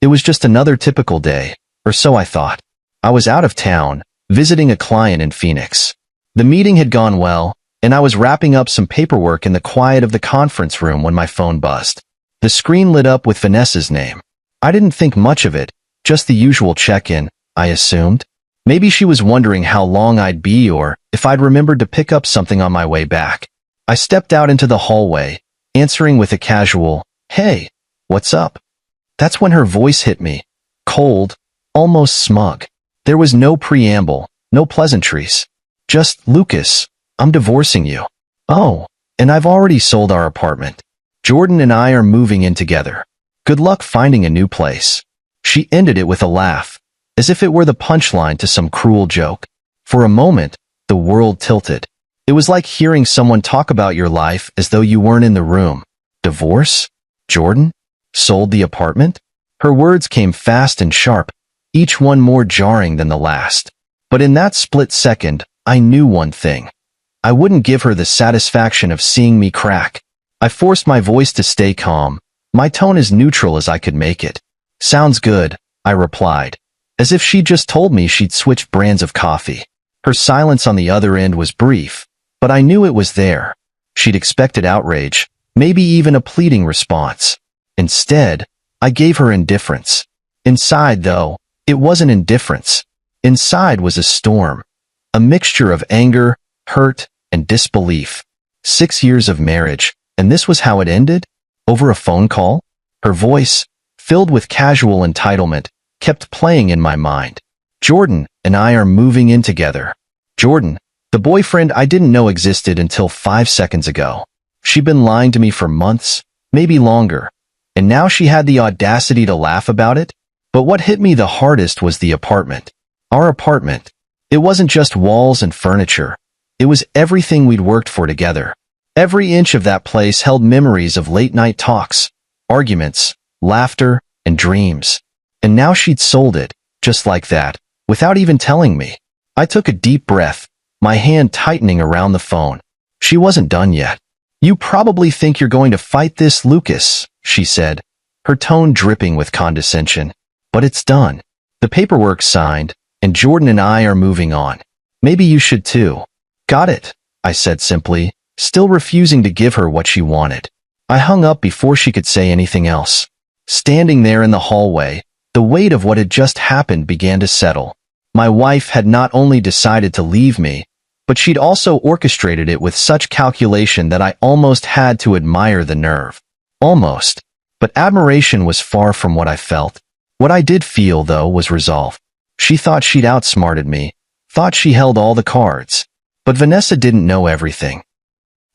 It was just another typical day, or so I thought. I was out of town, visiting a client in Phoenix. The meeting had gone well, and I was wrapping up some paperwork in the quiet of the conference room when my phone buzzed. The screen lit up with Vanessa's name. I didn't think much of it, just the usual check-in, I assumed. Maybe she was wondering how long I'd be or if I'd remembered to pick up something on my way back. I stepped out into the hallway, answering with a casual, "Hey, what's up?" That's when her voice hit me, cold, almost smug. There was no preamble, no pleasantries. Just, "Lucas, I'm divorcing you." "Oh, and I've already sold our apartment. Jordan and I are moving in together. Good luck finding a new place." She ended it with a laugh, as if it were the punchline to some cruel joke. For a moment, the world tilted. It was like hearing someone talk about your life as though you weren't in the room. Divorce? Jordan? Sold the apartment? Her words came fast and sharp, each one more jarring than the last. But in that split second, I knew one thing. I wouldn't give her the satisfaction of seeing me crack. I forced my voice to stay calm, my tone as neutral as I could make it. "Sounds good," I replied, as if she'd just told me she'd switched brands of coffee. Her silence on the other end was brief, but I knew it was there. She'd expected outrage, maybe even a pleading response. Instead, I gave her indifference. Inside, though, it wasn't indifference. Inside was a storm, a mixture of anger, hurt, and disbelief. 6 years of marriage, and this was how it ended? Over a phone call? Her voice, filled with casual entitlement, kept playing in my mind. "Jordan and I are moving in together." Jordan, the boyfriend I didn't know existed until 5 seconds ago. She'd been lying to me for months, maybe longer, and now she had the audacity to laugh about it? But what hit me the hardest was the apartment. Our apartment. It wasn't just walls and furniture. It was everything we'd worked for together. Every inch of that place held memories of late-night talks, arguments, laughter, and dreams. And now she'd sold it, just like that, without even telling me. I took a deep breath, my hand tightening around the phone. She wasn't done yet. "You probably think you're going to fight this, Lucas," she said, her tone dripping with condescension. "But it's done. The paperwork's signed, and Jordan and I are moving on. Maybe you should too." "Got it," I said simply, still refusing to give her what she wanted. I hung up before she could say anything else. Standing there in the hallway, the weight of what had just happened began to settle. My wife had not only decided to leave me, but she'd also orchestrated it with such calculation that I almost had to admire the nerve. Almost. But admiration was far from what I felt. What I did feel, though, was resolve. She thought she'd outsmarted me, thought she held all the cards. But Vanessa didn't know everything.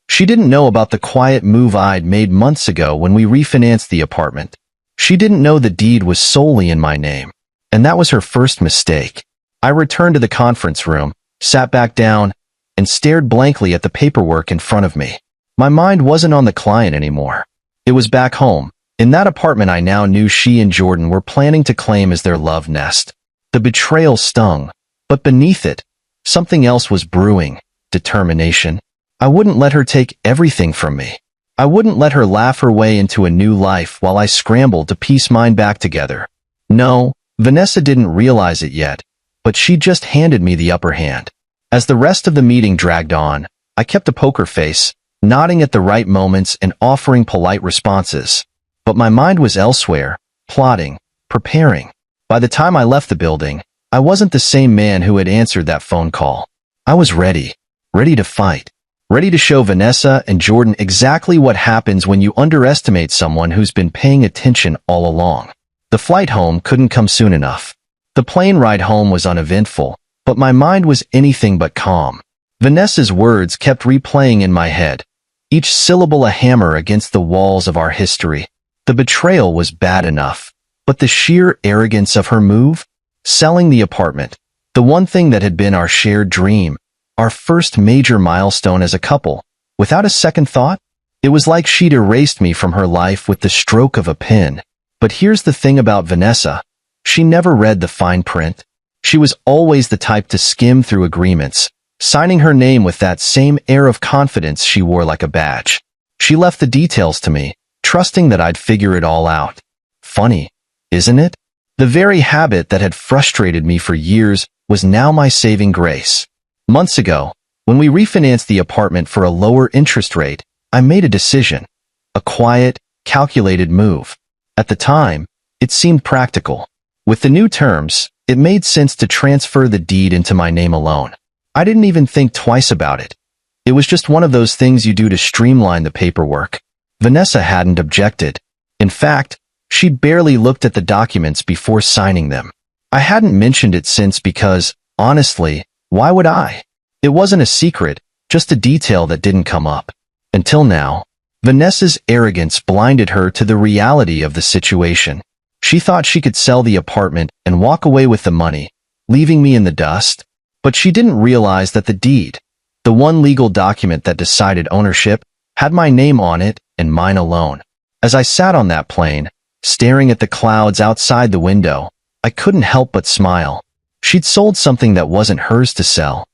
She didn't know about the quiet move I'd made months ago when we refinanced the apartment. She didn't know the deed was solely in my name. And that was her first mistake. I returned to the conference room, sat back down, and stared blankly at the paperwork in front of me. My mind wasn't on the client anymore. It was back home, in that apartment I now knew she and Jordan were planning to claim as their love nest. The betrayal stung, but beneath it, something else was brewing: determination. I wouldn't let her take everything from me. I wouldn't let her laugh her way into a new life while I scrambled to piece mine back together. No, Vanessa didn't realize it yet, but she just handed me the upper hand. As the rest of the meeting dragged on, I kept a poker face, nodding at the right moments and offering polite responses. But my mind was elsewhere, plotting, preparing. By the time I left the building, I wasn't the same man who had answered that phone call. I was ready to fight. Ready to show Vanessa and Jordan exactly what happens when you underestimate someone who's been paying attention all along. The flight home couldn't come soon enough. The plane ride home was uneventful, but my mind was anything but calm. Vanessa's words kept replaying in my head, each syllable a hammer against the walls of our history. The betrayal was bad enough, but the sheer arrogance of her move, selling the apartment, the one thing that had been our shared dream, our first major milestone as a couple, without a second thought, it was like she'd erased me from her life with the stroke of a pen. But here's the thing about Vanessa. She never read the fine print. She was always the type to skim through agreements, signing her name with that same air of confidence she wore like a badge. She left the details to me, trusting that I'd figure it all out. Funny, isn't it? The very habit that had frustrated me for years was now my saving grace. Months ago, when we refinanced the apartment for a lower interest rate, I made a decision. A quiet, calculated move. At the time, it seemed practical. With the new terms, it made sense to transfer the deed into my name alone. I didn't even think twice about it. It was just one of those things you do to streamline the paperwork. Vanessa hadn't objected. In fact, she'd barely looked at the documents before signing them. I hadn't mentioned it since because, honestly, why would I? It wasn't a secret, just a detail that didn't come up. Until now, Vanessa's arrogance blinded her to the reality of the situation. She thought she could sell the apartment and walk away with the money, leaving me in the dust. But she didn't realize that the deed, the one legal document that decided ownership, had my name on it and mine alone. As I sat on that plane, staring at the clouds outside the window, I couldn't help but smile. She'd sold something that wasn't hers to sell.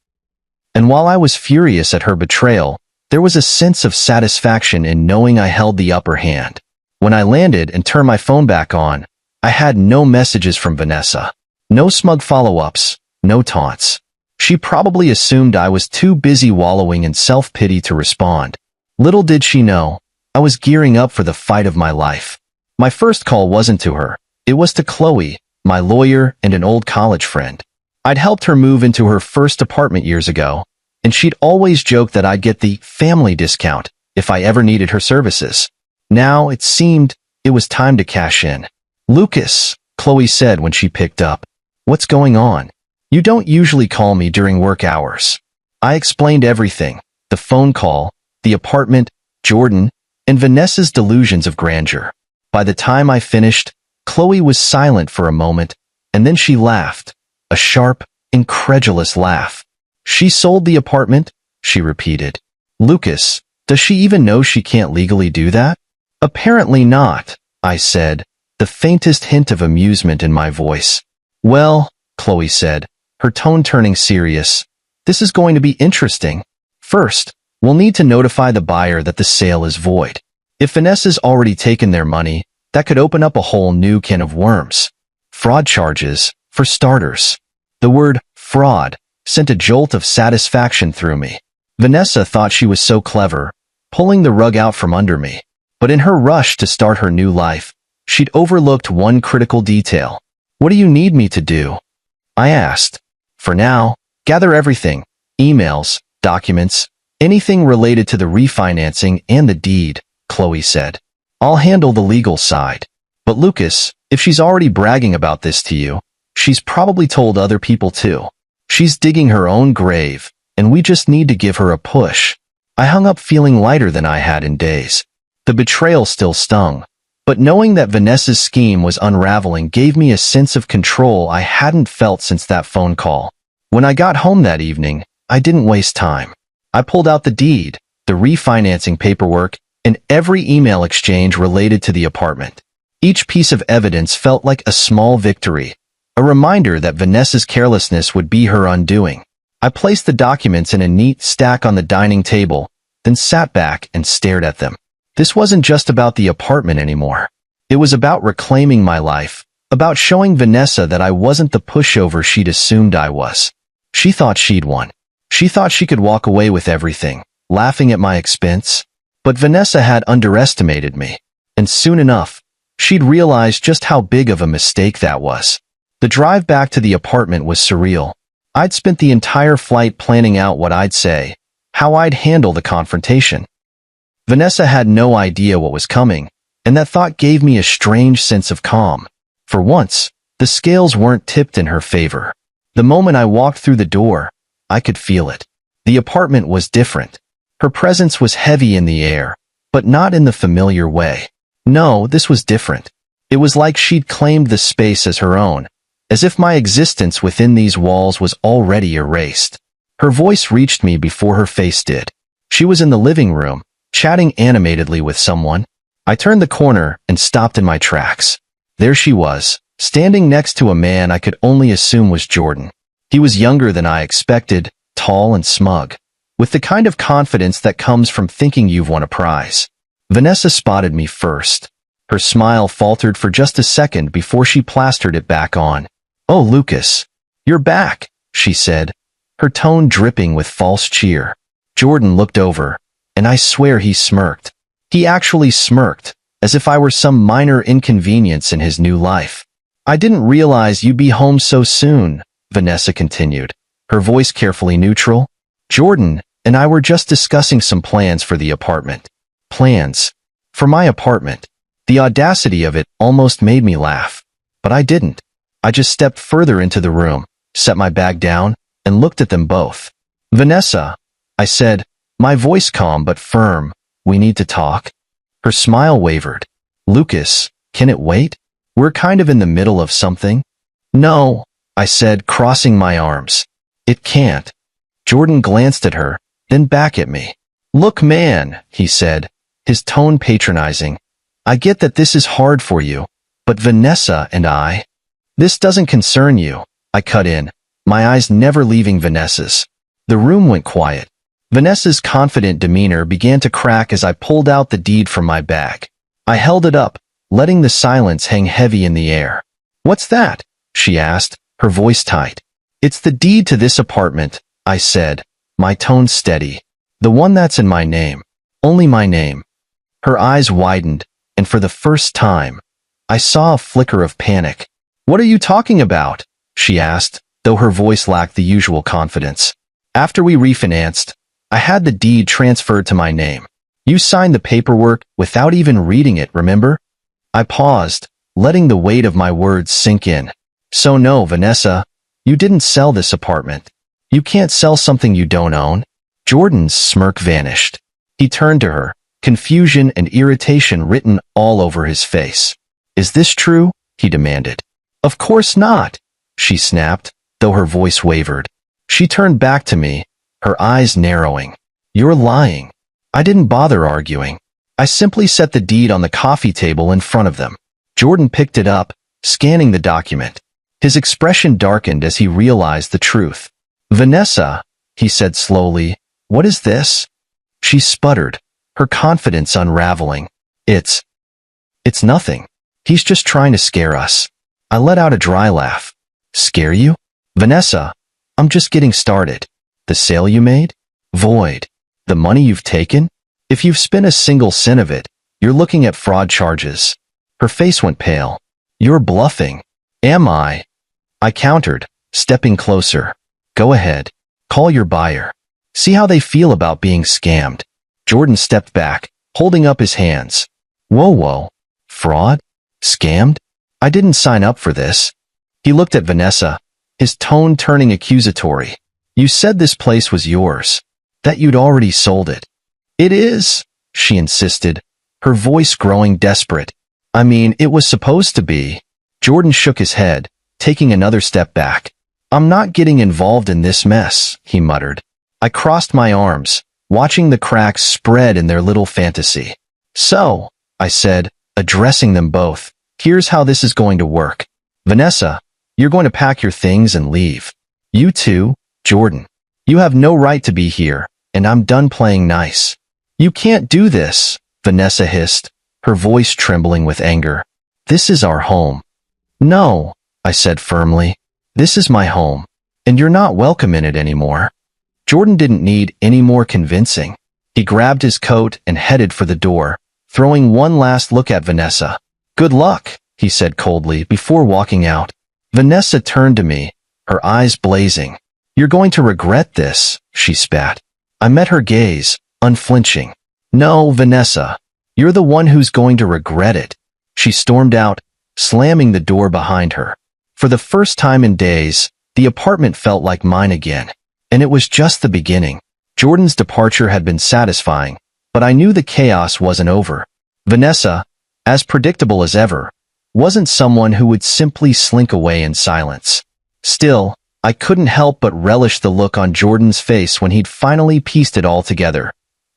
And while I was furious at her betrayal, there was a sense of satisfaction in knowing I held the upper hand. When I landed and turned my phone back on, I had no messages from Vanessa. No smug follow-ups, no taunts. She probably assumed I was too busy wallowing in self-pity to respond. Little did she know, I was gearing up for the fight of my life. My first call wasn't to her. It was to Chloe, my lawyer and an old college friend. I'd helped her move into her first apartment years ago, and she'd always joked that I'd get the family discount if I ever needed her services. Now, it seemed, it was time to cash in. "Lucas," Chloe said when she picked up. "What's going on? You don't usually call me during work hours." I explained everything, the phone call, the apartment, Jordan, and Vanessa's delusions of grandeur. By the time I finished, Chloe was silent for a moment, and then she laughed, a sharp, incredulous laugh. "She sold the apartment?" she repeated. "Lucas, does she even know she can't legally do that?" "Apparently not," I said, the faintest hint of amusement in my voice. "Well," Chloe said, her tone turning serious, "this is going to be interesting. First, we'll need to notify the buyer that the sale is void. If Vanessa's already taken their money, that could open up a whole new can of worms. Fraud charges, for starters." The word fraud sent a jolt of satisfaction through me. Vanessa thought she was so clever, pulling the rug out from under me. But in her rush to start her new life, she'd overlooked one critical detail. "What do you need me to do?" I asked. "For now, gather everything, emails, documents, anything related to the refinancing and the deed," Chloe said. "I'll handle the legal side. But Lucas, if she's already bragging about this to you, she's probably told other people too. She's digging her own grave, and we just need to give her a push." I hung up feeling lighter than I had in days. The betrayal still stung, but knowing that Vanessa's scheme was unraveling gave me a sense of control I hadn't felt since that phone call. When I got home that evening, I didn't waste time. I pulled out the deed, the refinancing paperwork, and every email exchange related to the apartment. Each piece of evidence felt like a small victory, a reminder that Vanessa's carelessness would be her undoing. I placed the documents in a neat stack on the dining table, then sat back and stared at them. This wasn't just about the apartment anymore. It was about reclaiming my life, about showing Vanessa that I wasn't the pushover she'd assumed I was. She thought she'd won. She thought she could walk away with everything, laughing at my expense. But Vanessa had underestimated me, and soon enough, she'd realized just how big of a mistake that was. The drive back to the apartment was surreal. I'd spent the entire flight planning out what I'd say, how I'd handle the confrontation. Vanessa had no idea what was coming, and that thought gave me a strange sense of calm. For once, the scales weren't tipped in her favor. The moment I walked through the door, I could feel it. The apartment was different. Her presence was heavy in the air, but not in the familiar way. No, this was different. It was like she'd claimed the space as her own, as if my existence within these walls was already erased. Her voice reached me before her face did. She was in the living room, chatting animatedly with someone. I turned the corner and stopped in my tracks. There she was, standing next to a man I could only assume was Jordan. He was younger than I expected, tall and smug, with the kind of confidence that comes from thinking you've won a prize. Vanessa spotted me first. Her smile faltered for just a second before she plastered it back on. "Oh, Lucas, you're back," she said, her tone dripping with false cheer. Jordan looked over, and I swear he smirked. He actually smirked, as if I were some minor inconvenience in his new life. "I didn't realize you'd be home so soon," Vanessa continued, her voice carefully neutral. "Jordan and I were just discussing some plans for the apartment." Plans? For my apartment? The audacity of it almost made me laugh. But I didn't. I just stepped further into the room, set my bag down, and looked at them both. "Vanessa," I said, my voice calm but firm, "we need to talk." Her smile wavered. "Lucas, can it wait? We're kind of in the middle of something." "No," I said, crossing my arms. "It can't." Jordan glanced at her, then back at me. "Look, man," he said, his tone patronizing. "I get that this is hard for you, but Vanessa and I—" "This doesn't concern you," I cut in, my eyes never leaving Vanessa's. The room went quiet. Vanessa's confident demeanor began to crack as I pulled out the deed from my bag. I held it up, letting the silence hang heavy in the air. "What's that?" she asked, her voice tight. "It's the deed to this apartment," I said, my tone steady. "The one that's in my name. Only my name." Her eyes widened, and for the first time, I saw a flicker of panic. "What are you talking about?" she asked, though her voice lacked the usual confidence. "After we refinanced, I had the deed transferred to my name. You signed the paperwork without even reading it, remember?" I paused, letting the weight of my words sink in. "So no, Vanessa, you didn't sell this apartment. You can't sell something you don't own." Jordan's smirk vanished. He turned to her, confusion and irritation written all over his face. "Is this true?" he demanded. "Of course not," she snapped, though her voice wavered. She turned back to me, her eyes narrowing. "You're lying." I didn't bother arguing. I simply set the deed on the coffee table in front of them. Jordan picked it up, scanning the document. His expression darkened as he realized the truth. "Vanessa," he said slowly, "what is this?" She sputtered, her confidence unraveling. It's nothing. He's just trying to scare us." I let out a dry laugh. "Scare you?" "Vanessa, I'm just getting started. The sale you made? Void. The money you've taken? If you've spent a single cent of it, you're looking at fraud charges." Her face went pale. "You're bluffing." "Am I?" I countered, stepping closer. "Go ahead. Call your buyer. See how they feel about being scammed." Jordan stepped back, holding up his hands. Whoa. Fraud? Scammed? I didn't sign up for this." He looked at Vanessa, his tone turning accusatory. "You said this place was yours, that you'd already sold it." "It is," she insisted, her voice growing desperate. "I mean, it was supposed to be." Jordan shook his head, taking another step back. "I'm not getting involved in this mess," he muttered. I crossed my arms, watching the cracks spread in their little fantasy. "So," I said, addressing them both, "here's how this is going to work. Vanessa, you're going to pack your things and leave. You too, Jordan. You have no right to be here, and I'm done playing nice." "You can't do this," Vanessa hissed, her voice trembling with anger. "This is our home." "No," I said firmly. "This is my home, and you're not welcome in it anymore." Jordan didn't need any more convincing. He grabbed his coat and headed for the door, throwing one last look at Vanessa. "Good luck," he said coldly before walking out. Vanessa turned to me, her eyes blazing. "You're going to regret this," she spat. I met her gaze, unflinching. "No, Vanessa, you're the one who's going to regret it." She stormed out, slamming the door behind her. For the first time in days, the apartment felt like mine again. And it was just the beginning. Jordan's departure had been satisfying, but I knew the chaos wasn't over. Vanessa, as predictable as ever, wasn't someone who would simply slink away in silence. Still, I couldn't help but relish the look on Jordan's face when he'd finally pieced it all together.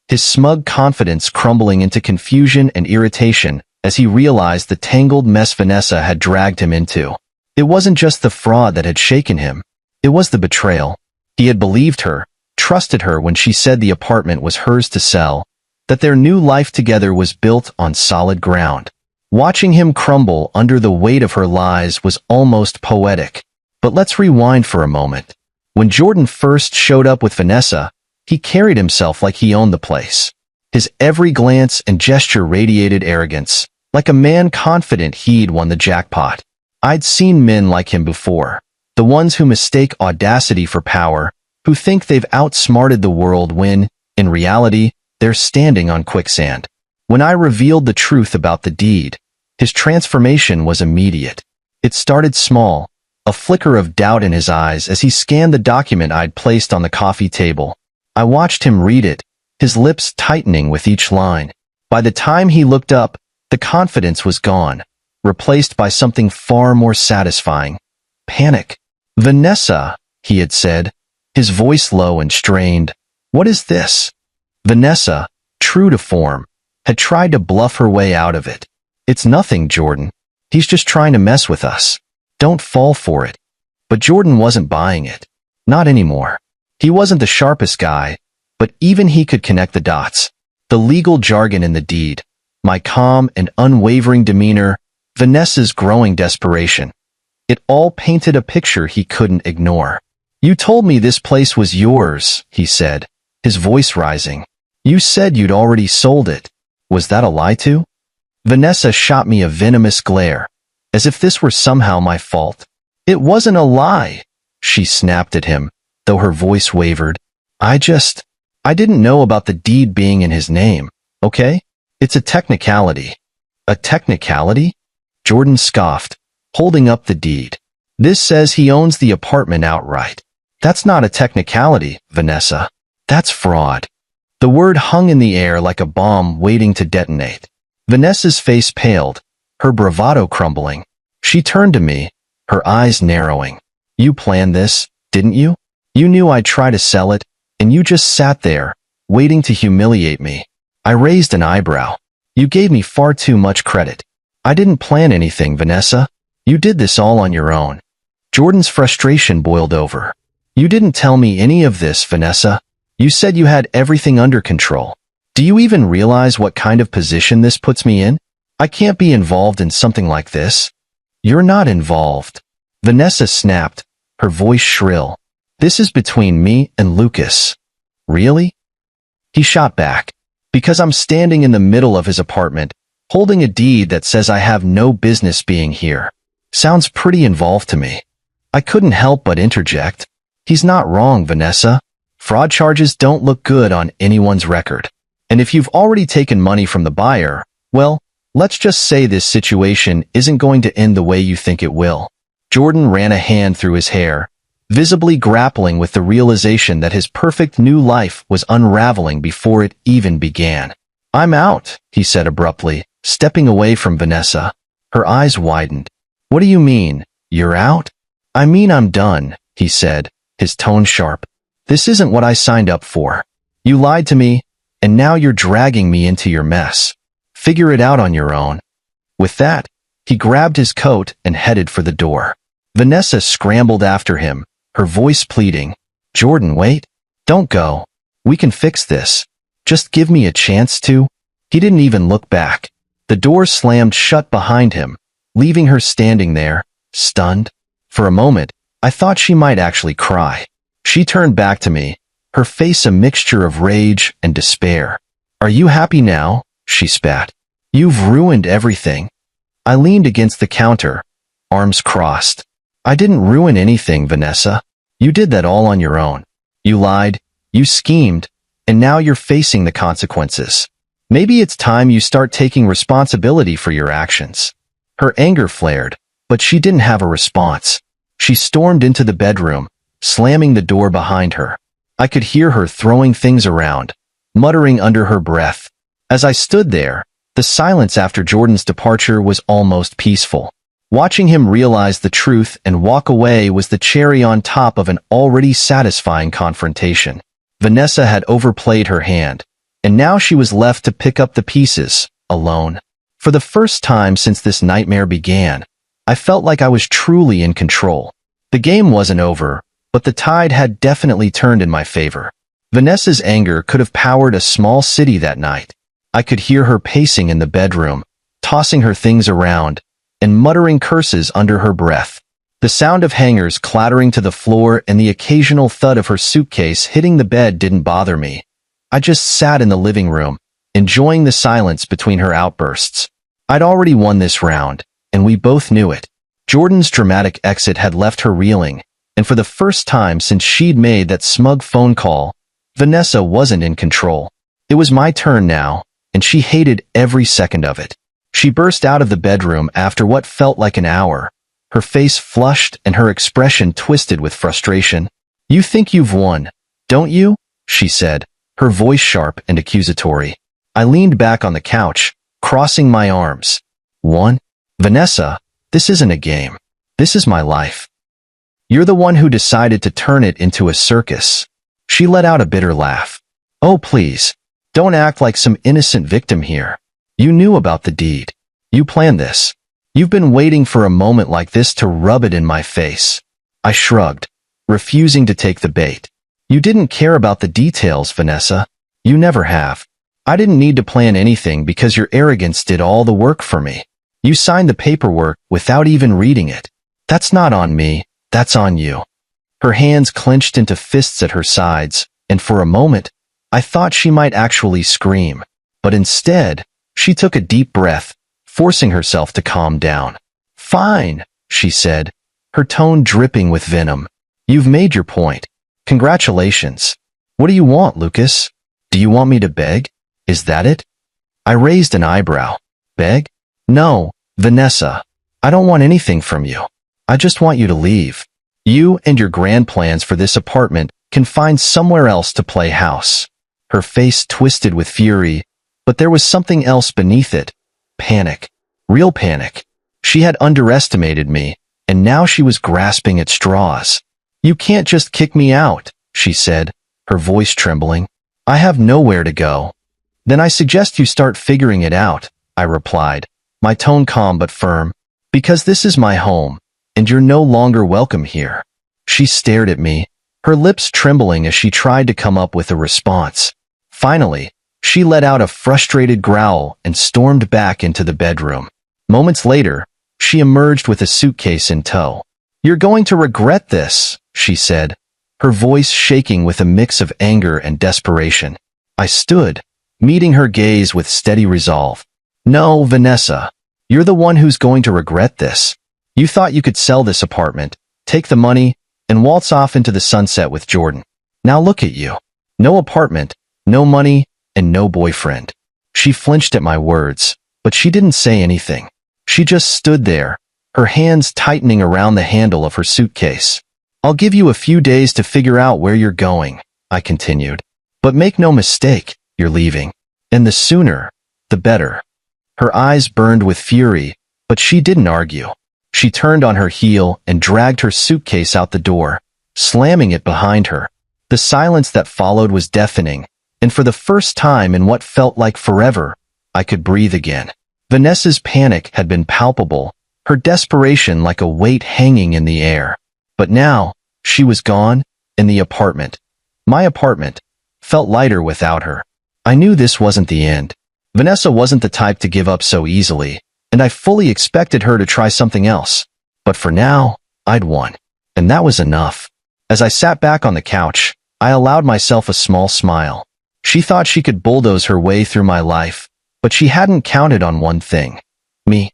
His smug confidence crumbling into confusion and irritation as he realized the tangled mess Vanessa had dragged him into. It wasn't just the fraud that had shaken him. It was the betrayal. He had believed her, trusted her when she said the apartment was hers to sell, that their new life together was built on solid ground. Watching him crumble under the weight of her lies was almost poetic. But let's rewind for a moment. When Jordan first showed up with Vanessa, he carried himself like he owned the place. His every glance and gesture radiated arrogance, like a man confident he'd won the jackpot. I'd seen men like him before, the ones who mistake audacity for power, who think they've outsmarted the world when, in reality, they're standing on quicksand. When I revealed the truth about the deed, his transformation was immediate. It started small, a flicker of doubt in his eyes as he scanned the document I'd placed on the coffee table. I watched him read it, his lips tightening with each line. By the time he looked up, the confidence was gone, replaced by something far more satisfying. Panic. "Vanessa," he had said, his voice low and strained. "What is this?" Vanessa, true to form, had tried to bluff her way out of it. "It's nothing, Jordan. He's just trying to mess with us. Don't fall for it." But Jordan wasn't buying it. Not anymore. He wasn't the sharpest guy, but even he could connect the dots. The legal jargon in the deed, my calm and unwavering demeanor, Vanessa's growing desperation. It all painted a picture he couldn't ignore. "You told me this place was yours," he said, his voice rising. "You said you'd already sold it. Was that a lie too?" Vanessa shot me a venomous glare, as if this were somehow my fault. "It wasn't a lie," she snapped at him, though her voice wavered. I didn't know about the deed being in his name, okay? It's a technicality." "A technicality?" Jordan scoffed, holding up the deed. "This says he owns the apartment outright. That's not a technicality, Vanessa. That's fraud." The word hung in the air like a bomb waiting to detonate. Vanessa's face paled, her bravado crumbling. She turned to me, her eyes narrowing. "You planned this, didn't you? You knew I'd try to sell it, and you just sat there, waiting to humiliate me." I raised an eyebrow. "You gave me far too much credit." "I didn't plan anything, Vanessa. You did this all on your own." Jordan's frustration boiled over. "You didn't tell me any of this, Vanessa. You said you had everything under control. Do you even realize what kind of position this puts me in? I can't be involved in something like this." "You're not involved," Vanessa snapped, her voice shrill. "This is between me and Lucas." "Really?" He shot back. "Because I'm standing in the middle of his apartment, holding a deed that says I have no business being here. Sounds pretty involved to me." I couldn't help but interject. "He's not wrong, Vanessa. Fraud charges don't look good on anyone's record. And if you've already taken money from the buyer, well, let's just say this situation isn't going to end the way you think it will." Jordan ran a hand through his hair, visibly grappling with the realization that his perfect new life was unraveling before it even began. "I'm out," he said abruptly, stepping away from Vanessa. Her eyes widened. "What do you mean, you're out?" "I mean I'm done," he said, his tone sharp. "This isn't what I signed up for. You lied to me, and now you're dragging me into your mess. Figure it out on your own." With that, he grabbed his coat and headed for the door. Vanessa scrambled after him, her voice pleading. "Jordan, wait. Don't go. We can fix this. Just give me a chance to." He didn't even look back. The door slammed shut behind him, leaving her standing there, stunned. For a moment, I thought she might actually cry. She turned back to me, her face a mixture of rage and despair. "Are you happy now?" she spat. "You've ruined everything." I leaned against the counter, arms crossed. "I didn't ruin anything, Vanessa. You did that all on your own. You lied, you schemed, and now you're facing the consequences. Maybe it's time you start taking responsibility for your actions." Her anger flared, but she didn't have a response. She stormed into the bedroom, slamming the door behind her. I could hear her throwing things around, muttering under her breath. As I stood there, the silence after Jordan's departure was almost peaceful. Watching him realize the truth and walk away was the cherry on top of an already satisfying confrontation. Vanessa had overplayed her hand, and now she was left to pick up the pieces, alone. For the first time since this nightmare began, I felt like I was truly in control. The game wasn't over, but the tide had definitely turned in my favor. Vanessa's anger could have powered a small city that night. I could hear her pacing in the bedroom, tossing her things around and muttering curses under her breath. The sound of hangers clattering to the floor and the occasional thud of her suitcase hitting the bed didn't bother me. I just sat in the living room, enjoying the silence between her outbursts. I'd already won this round, and we both knew it. Jordan's dramatic exit had left her reeling, and for the first time since she'd made that smug phone call, Vanessa wasn't in control. It was my turn now, and she hated every second of it. She burst out of the bedroom after what felt like an hour, her face flushed and her expression twisted with frustration. "You think you've won, don't you?" she said, her voice sharp and accusatory. I leaned back on the couch, crossing my arms. "Won? Vanessa, this isn't a game. This is my life. You're the one who decided to turn it into a circus." She let out a bitter laugh. "Oh, please, don't act like some innocent victim here. You knew about the deed. You planned this. You've been waiting for a moment like this to rub it in my face." I shrugged, refusing to take the bait. "You didn't care about the details, Vanessa. You never have. I didn't need to plan anything because your arrogance did all the work for me. You signed the paperwork without even reading it. That's not on me, that's on you." Her hands clenched into fists at her sides, and for a moment, I thought she might actually scream. But instead, she took a deep breath, forcing herself to calm down. "Fine," she said, her tone dripping with venom. "You've made your point. Congratulations. What do you want, Lucas? Do you want me to beg? Is that it?" I raised an eyebrow. "Beg? No, Vanessa. I don't want anything from you. I just want you to leave. You and your grand plans for this apartment can find somewhere else to play house." Her face twisted with fury, but there was something else beneath it. Panic. Real panic. She had underestimated me, and now she was grasping at straws. "You can't just kick me out," she said, her voice trembling. "I have nowhere to go." "Then I suggest you start figuring it out," I replied, my tone calm but firm. "Because this is my home, and you're no longer welcome here." She stared at me, her lips trembling as she tried to come up with a response. Finally, she let out a frustrated growl and stormed back into the bedroom. Moments later, she emerged with a suitcase in tow. "You're going to regret this," she said, her voice shaking with a mix of anger and desperation. I stood, meeting her gaze with steady resolve. "No, Vanessa, you're the one who's going to regret this. You thought you could sell this apartment, take the money, and waltz off into the sunset with Jordan. Now look at you. No apartment, no money, and no boyfriend." She flinched at my words, but she didn't say anything. She just stood there, her hands tightening around the handle of her suitcase. "I'll give you a few days to figure out where you're going," I continued. "But make no mistake, you're leaving. And the sooner, the better." Her eyes burned with fury, but she didn't argue. She turned on her heel and dragged her suitcase out the door, slamming it behind her. The silence that followed was deafening, and for the first time in what felt like forever, I could breathe again. Vanessa's panic had been palpable, her desperation like a weight hanging in the air. But now, she was gone, and the apartment, my apartment, felt lighter without her. I knew this wasn't the end. Vanessa wasn't the type to give up so easily, and I fully expected her to try something else. But for now, I'd won. And that was enough. As I sat back on the couch, I allowed myself a small smile. She thought she could bulldoze her way through my life, but she hadn't counted on one thing. Me.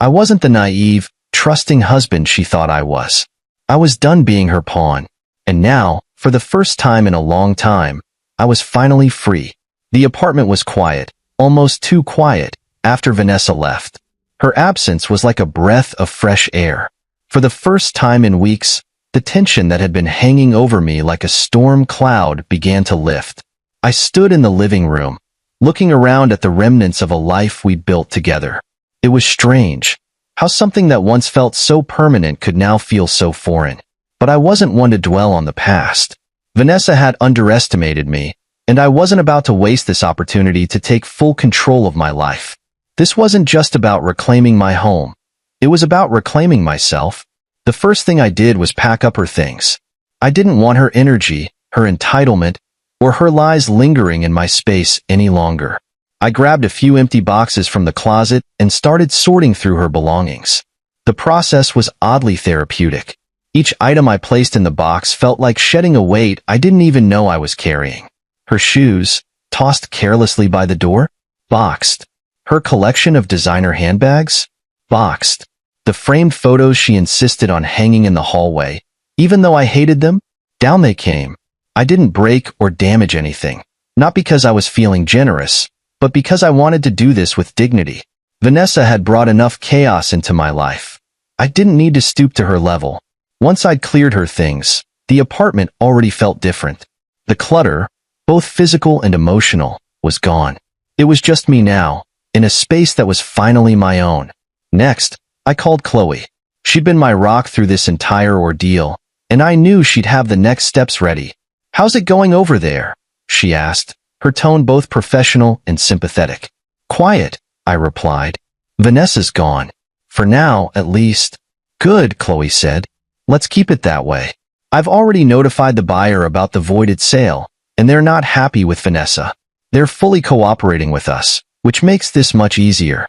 I wasn't the naive, trusting husband she thought I was. I was done being her pawn. And now, for the first time in a long time, I was finally free. The apartment was quiet, almost too quiet, after Vanessa left. Her absence was like a breath of fresh air. For the first time in weeks, the tension that had been hanging over me like a storm cloud began to lift. I stood in the living room, looking around at the remnants of a life we built together. It was strange, how something that once felt so permanent could now feel so foreign. But I wasn't one to dwell on the past. Vanessa had underestimated me, and I wasn't about to waste this opportunity to take full control of my life. This wasn't just about reclaiming my home. It was about reclaiming myself. The first thing I did was pack up her things. I didn't want her energy, her entitlement, or her lies lingering in my space any longer. I grabbed a few empty boxes from the closet and started sorting through her belongings. The process was oddly therapeutic. Each item I placed in the box felt like shedding a weight I didn't even know I was carrying. Her shoes, tossed carelessly by the door, boxed. Her collection of designer handbags, boxed. The framed photos she insisted on hanging in the hallway, even though I hated them, down they came. I didn't break or damage anything, not because I was feeling generous, but because I wanted to do this with dignity. Vanessa had brought enough chaos into my life. I didn't need to stoop to her level. Once I'd cleared her things, the apartment already felt different. The clutter, both physical and emotional, was gone. It was just me now, in a space that was finally my own. Next, I called Chloe. She'd been my rock through this entire ordeal, and I knew she'd have the next steps ready. "How's it going over there?" she asked, her tone both professional and sympathetic. "Quiet," I replied. "Vanessa's gone. For now, at least." "Good," Chloe said. "Let's keep it that way. I've already notified the buyer about the voided sale, and they're not happy with Vanessa. They're fully cooperating with us, which makes this much easier."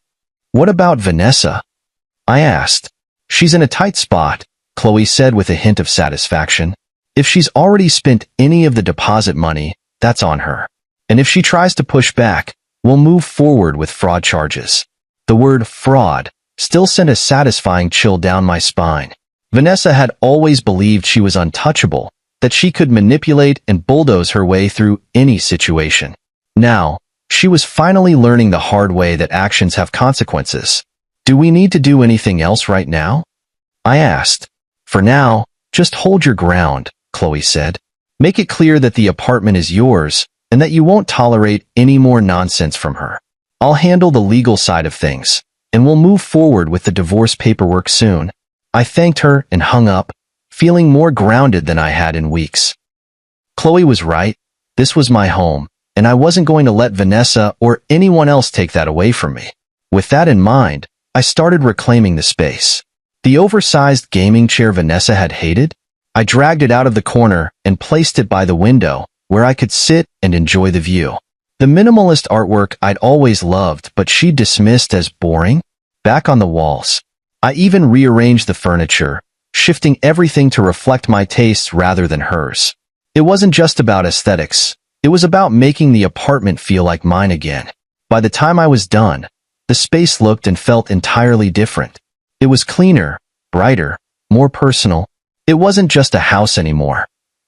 "What about Vanessa?" I asked. "She's in a tight spot," Chloe said with a hint of satisfaction. "If she's already spent any of the deposit money, that's on her. And if she tries to push back, we'll move forward with fraud charges." The word fraud still sent a satisfying chill down my spine. Vanessa had always believed she was untouchable, that she could manipulate and bulldoze her way through any situation. Now, she was finally learning the hard way that actions have consequences. "Do we need to do anything else right now?" I asked. "For now, just hold your ground," Chloe said. "Make it clear that the apartment is yours and that you won't tolerate any more nonsense from her. I'll handle the legal side of things, and we'll move forward with the divorce paperwork soon." I thanked her and hung up, feeling more grounded than I had in weeks. Chloe was right. This was my home, and I wasn't going to let Vanessa or anyone else take that away from me. With that in mind, I started reclaiming the space. The oversized gaming chair Vanessa had hated, I dragged it out of the corner and placed it by the window, where I could sit and enjoy the view. The minimalist artwork I'd always loved but she dismissed as boring, back on the walls. I even rearranged the furniture, shifting everything to reflect my tastes rather than hers. It wasn't just about aesthetics, it was about making the apartment feel like mine again. By the time I was done, the space looked and felt entirely different. It was cleaner, brighter, more personal. It wasn't just a house anymore.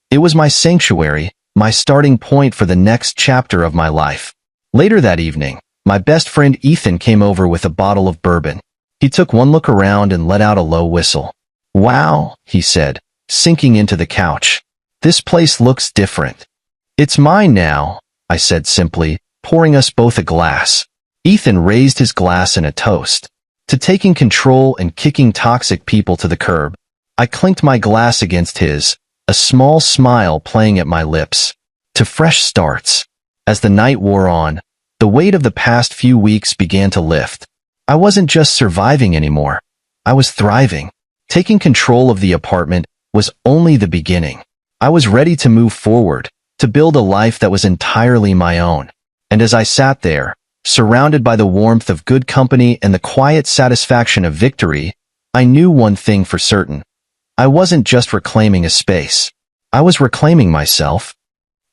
It was my sanctuary, my starting point for the next chapter of my life. Later that evening, my best friend Ethan came over with a bottle of bourbon. He took one look around and let out a low whistle. "Wow," he said, sinking into the couch. "This place looks different." "It's mine now," I said simply, pouring us both a glass. Ethan raised his glass in a toast. To taking control and kicking toxic people to the curb. I clinked my glass against his, a small smile playing at my lips. To fresh starts. As the night wore on, the weight of the past few weeks began to lift. I wasn't just surviving anymore. I was thriving. Taking control of the apartment was only the beginning. I was ready to move forward, to build a life that was entirely my own. And as I sat there, surrounded by the warmth of good company and the quiet satisfaction of victory, I knew one thing for certain. I wasn't just reclaiming a space. I was reclaiming myself.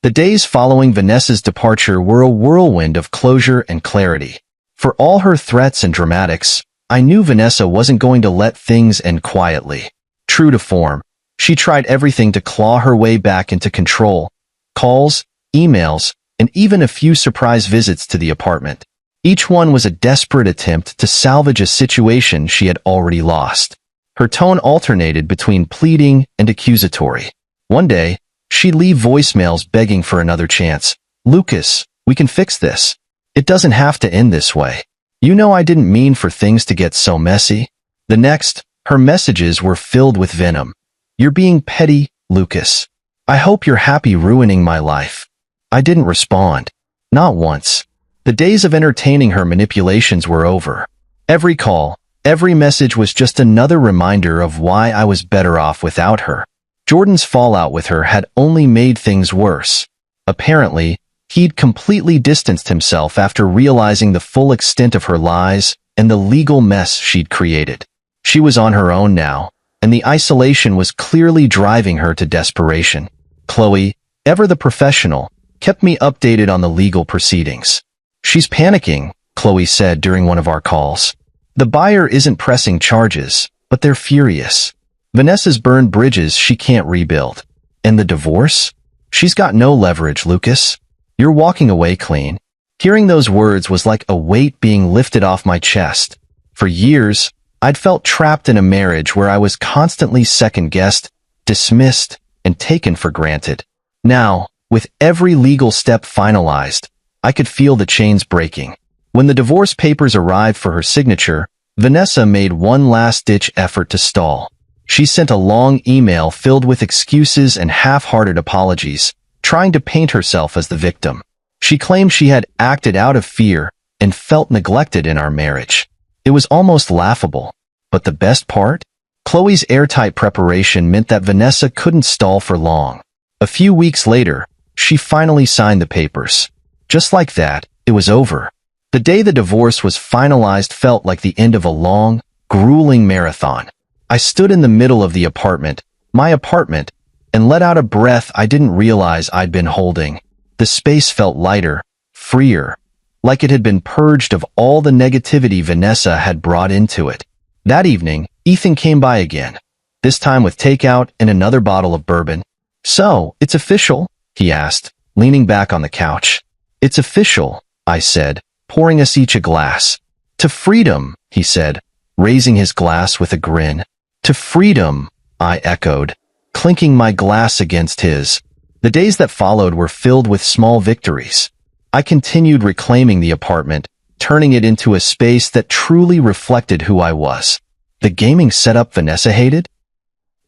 The days following Vanessa's departure were a whirlwind of closure and clarity. For all her threats and dramatics, I knew Vanessa wasn't going to let things end quietly. True to form, she tried everything to claw her way back into control. Calls, emails, and even a few surprise visits to the apartment. Each one was a desperate attempt to salvage a situation she had already lost. Her tone alternated between pleading and accusatory. One day, she'd leave voicemails begging for another chance. "Lucas, we can fix this. It doesn't have to end this way. You know I didn't mean for things to get so messy." The next, her messages were filled with venom. "You're being petty, Lucas. I hope you're happy ruining my life." I didn't respond. Not once. The days of entertaining her manipulations were over. Every call, every message was just another reminder of why I was better off without her. Jordan's fallout with her had only made things worse. Apparently, He'd completely distanced himself after realizing the full extent of her lies and the legal mess she'd created. She was on her own now, and the isolation was clearly driving her to desperation. Chloe, ever the professional, kept me updated on the legal proceedings. "She's panicking," Chloe said during one of our calls. "The buyer isn't pressing charges, but they're furious. Vanessa's burned bridges she can't rebuild. And the divorce? She's got no leverage, Lucas. You're walking away clean." Hearing those words was like a weight being lifted off my chest. For years, I'd felt trapped in a marriage where I was constantly second-guessed, dismissed, and taken for granted. Now, with every legal step finalized, I could feel the chains breaking. When the divorce papers arrived for her signature, Vanessa made one last-ditch effort to stall. She sent a long email filled with excuses and half-hearted apologies, trying to paint herself as the victim. She claimed she had acted out of fear and felt neglected in our marriage. It was almost laughable. But the best part? Chloe's airtight preparation meant that Vanessa couldn't stall for long. A few weeks later, she finally signed the papers. Just like that, it was over. The day the divorce was finalized felt like the end of a long, grueling marathon. I stood in the middle of the apartment, my apartment, and let out a breath I didn't realize I'd been holding. The space felt lighter, freer, like it had been purged of all the negativity Vanessa had brought into it. That evening, Ethan came by again, this time with takeout and another bottle of bourbon. "So, it's official?" he asked, leaning back on the couch. "It's official," I said, pouring us each a glass. "To freedom," he said, raising his glass with a grin. "To freedom," I echoed, clinking my glass against his. The days that followed were filled with small victories. I continued reclaiming the apartment, turning it into a space that truly reflected who I was. The gaming setup Vanessa hated?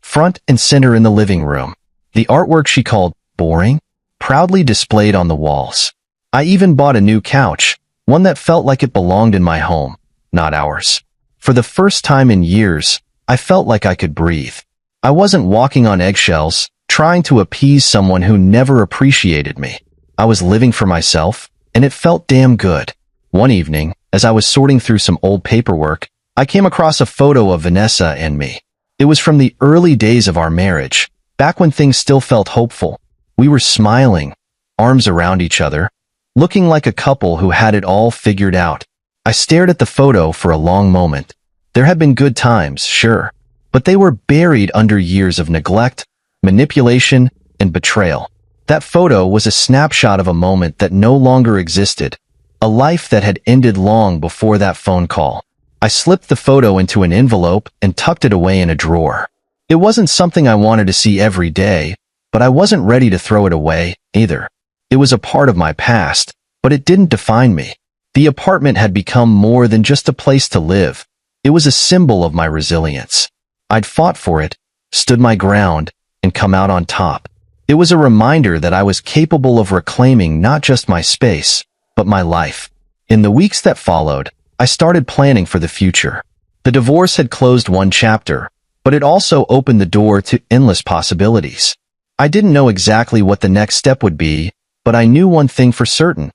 Front and center in the living room. The artwork she called boring, proudly displayed on the walls. I even bought a new couch, one that felt like it belonged in my home, not ours. For the first time in years, I felt like I could breathe. I wasn't walking on eggshells, trying to appease someone who never appreciated me. I was living for myself, and it felt damn good. One evening, as I was sorting through some old paperwork, I came across a photo of Vanessa and me. It was from the early days of our marriage, back when things still felt hopeful. We were smiling, arms around each other, looking like a couple who had it all figured out. I stared at the photo for a long moment. There had been good times, sure, but they were buried under years of neglect, manipulation, and betrayal. That photo was a snapshot of a moment that no longer existed, a life that had ended long before that phone call. I slipped the photo into an envelope and tucked it away in a drawer. It wasn't something I wanted to see every day, but I wasn't ready to throw it away, either. It was a part of my past, but it didn't define me. The apartment had become more than just a place to live. It was a symbol of my resilience. I'd fought for it, stood my ground, and come out on top. It was a reminder that I was capable of reclaiming not just my space, but my life. In the weeks that followed, I started planning for the future. The divorce had closed one chapter, but it also opened the door to endless possibilities. I didn't know exactly what the next step would be, but I knew one thing for certain.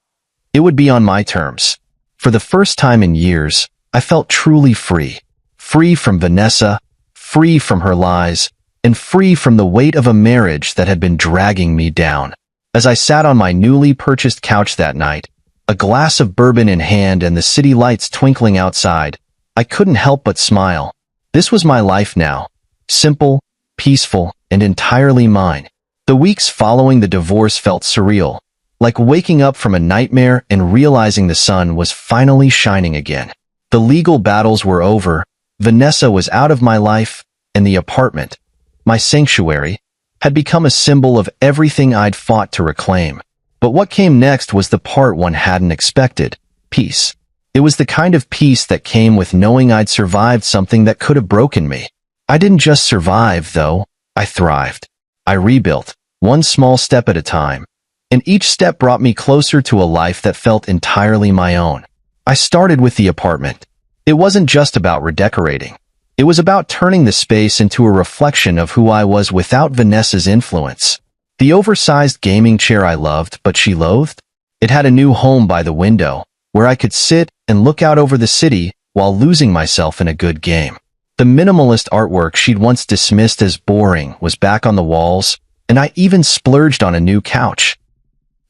It would be on my terms. For the first time in years, I felt truly free. Free from Vanessa, free from her lies, and free from the weight of a marriage that had been dragging me down. As I sat on my newly purchased couch that night, a glass of bourbon in hand and the city lights twinkling outside, I couldn't help but smile. This was my life now. Simple, peaceful, and entirely mine. The weeks following the divorce felt surreal, like waking up from a nightmare and realizing the sun was finally shining again. The legal battles were over, Vanessa was out of my life, and the apartment, my sanctuary, had become a symbol of everything I'd fought to reclaim. But what came next was the part one hadn't expected: peace. It was the kind of peace that came with knowing I'd survived something that could have broken me. I didn't just survive, though. I thrived. I rebuilt, one small step at a time, and each step brought me closer to a life that felt entirely my own. I started with the apartment. It wasn't just about redecorating. It was about turning the space into a reflection of who I was without Vanessa's influence. The oversized gaming chair I loved, but she loathed? It had a new home by the window, where I could sit and look out over the city while losing myself in a good game. The minimalist artwork she'd once dismissed as boring was back on the walls, and I even splurged on a new couch.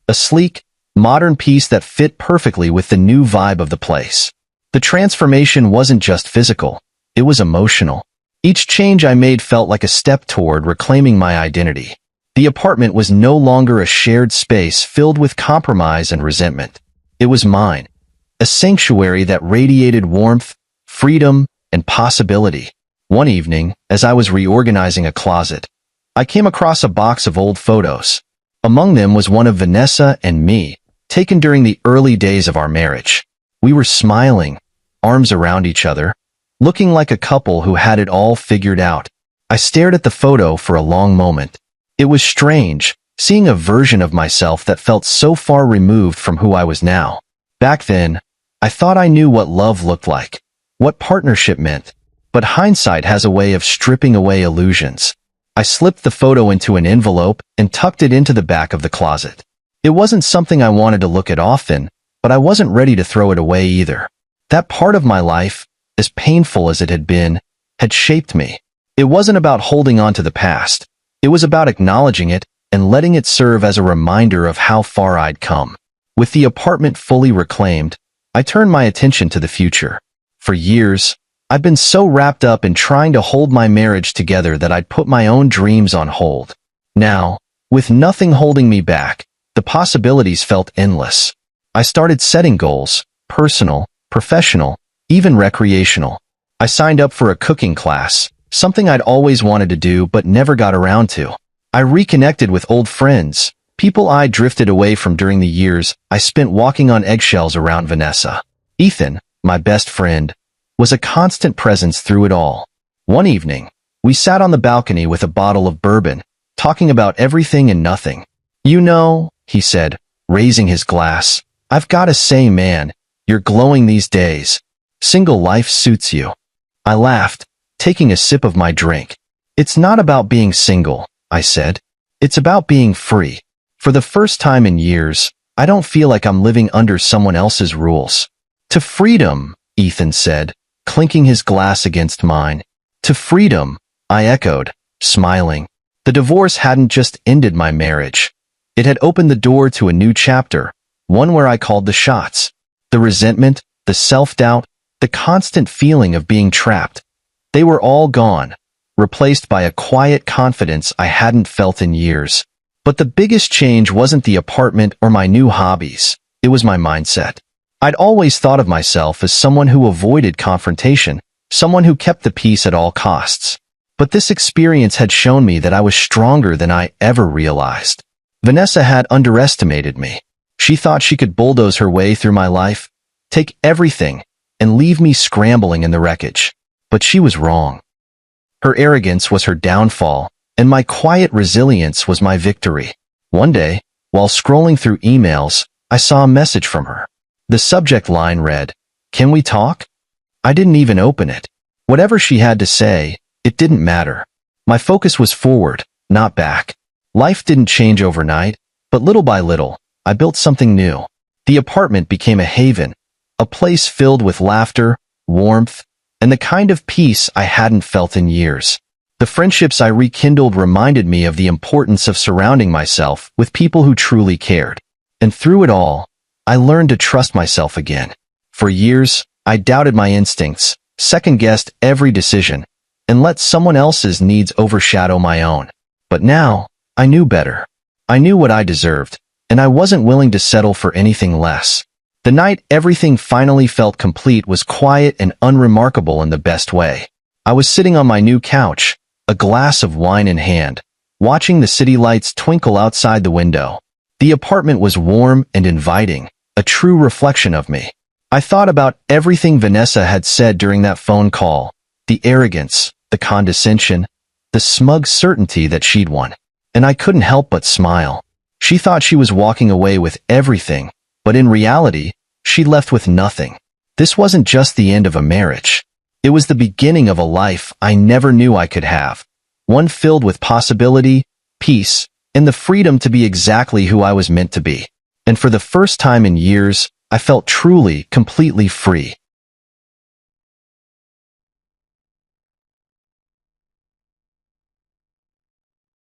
A sleek, modern piece that fit perfectly with the new vibe of the place. The transformation wasn't just physical, it was emotional. Each change I made felt like a step toward reclaiming my identity. The apartment was no longer a shared space filled with compromise and resentment. It was mine, a sanctuary that radiated warmth, freedom, and possibility. One evening, as I was reorganizing a closet, I came across a box of old photos. Among them was one of Vanessa and me, taken during the early days of our marriage. We were smiling, arms around each other, looking like a couple who had it all figured out. I stared at the photo for a long moment. It was strange, seeing a version of myself that felt so far removed from who I was now. Back then, I thought I knew what love looked like, what partnership meant, but hindsight has a way of stripping away illusions. I slipped the photo into an envelope and tucked it into the back of the closet. It wasn't something I wanted to look at often, but I wasn't ready to throw it away either. That part of my life, as painful as it had been, had shaped me. It wasn't about holding on to the past. It was about acknowledging it and letting it serve as a reminder of how far I'd come. With the apartment fully reclaimed, I turned my attention to the future. For years, I'd been so wrapped up in trying to hold my marriage together that I'd put my own dreams on hold. Now, with nothing holding me back, the possibilities felt endless. I started setting goals, personal, professional, even recreational. I signed up for a cooking class, something I'd always wanted to do but never got around to. I reconnected with old friends, people I drifted away from during the years I spent walking on eggshells around Vanessa. Ethan, my best friend, was a constant presence through it all. One evening, we sat on the balcony with a bottle of bourbon, talking about everything and nothing. "You know," he said, raising his glass, "I've got to say, man, you're glowing these days. Single life suits you." I laughed, taking a sip of my drink. "It's not about being single," I said. "It's about being free. For the first time in years, I don't feel like I'm living under someone else's rules." "To freedom," Ethan said, clinking his glass against mine. "To freedom," I echoed, smiling. The divorce hadn't just ended my marriage. It had opened the door to a new chapter, one where I called the shots. The resentment, the self-doubt, the constant feeling of being trapped. They were all gone, replaced by a quiet confidence I hadn't felt in years. But the biggest change wasn't the apartment or my new hobbies. It was my mindset. I'd always thought of myself as someone who avoided confrontation, someone who kept the peace at all costs. But this experience had shown me that I was stronger than I ever realized. Vanessa had underestimated me. She thought she could bulldoze her way through my life, take everything, and leave me scrambling in the wreckage. But she was wrong. Her arrogance was her downfall, and my quiet resilience was my victory. One day, while scrolling through emails, I saw a message from her. The subject line read, "Can we talk?" I didn't even open it. Whatever she had to say, it didn't matter. My focus was forward, not back. Life didn't change overnight, but little by little, I built something new. The apartment became a haven, a place filled with laughter, warmth, and the kind of peace I hadn't felt in years. The friendships I rekindled reminded me of the importance of surrounding myself with people who truly cared. And through it all, I learned to trust myself again. For years, I doubted my instincts, second-guessed every decision, and let someone else's needs overshadow my own. But now, I knew better. I knew what I deserved, and I wasn't willing to settle for anything less. The night everything finally felt complete was quiet and unremarkable in the best way. I was sitting on my new couch, a glass of wine in hand, watching the city lights twinkle outside the window. The apartment was warm and inviting, a true reflection of me. I thought about everything Vanessa had said during that phone call, the arrogance, the condescension, the smug certainty that she'd won. And I couldn't help but smile. She thought she was walking away with everything, but in reality, she left with nothing. This wasn't just the end of a marriage. It was the beginning of a life I never knew I could have. One filled with possibility, peace, and the freedom to be exactly who I was meant to be. and for the first time in years, I felt truly, completely free.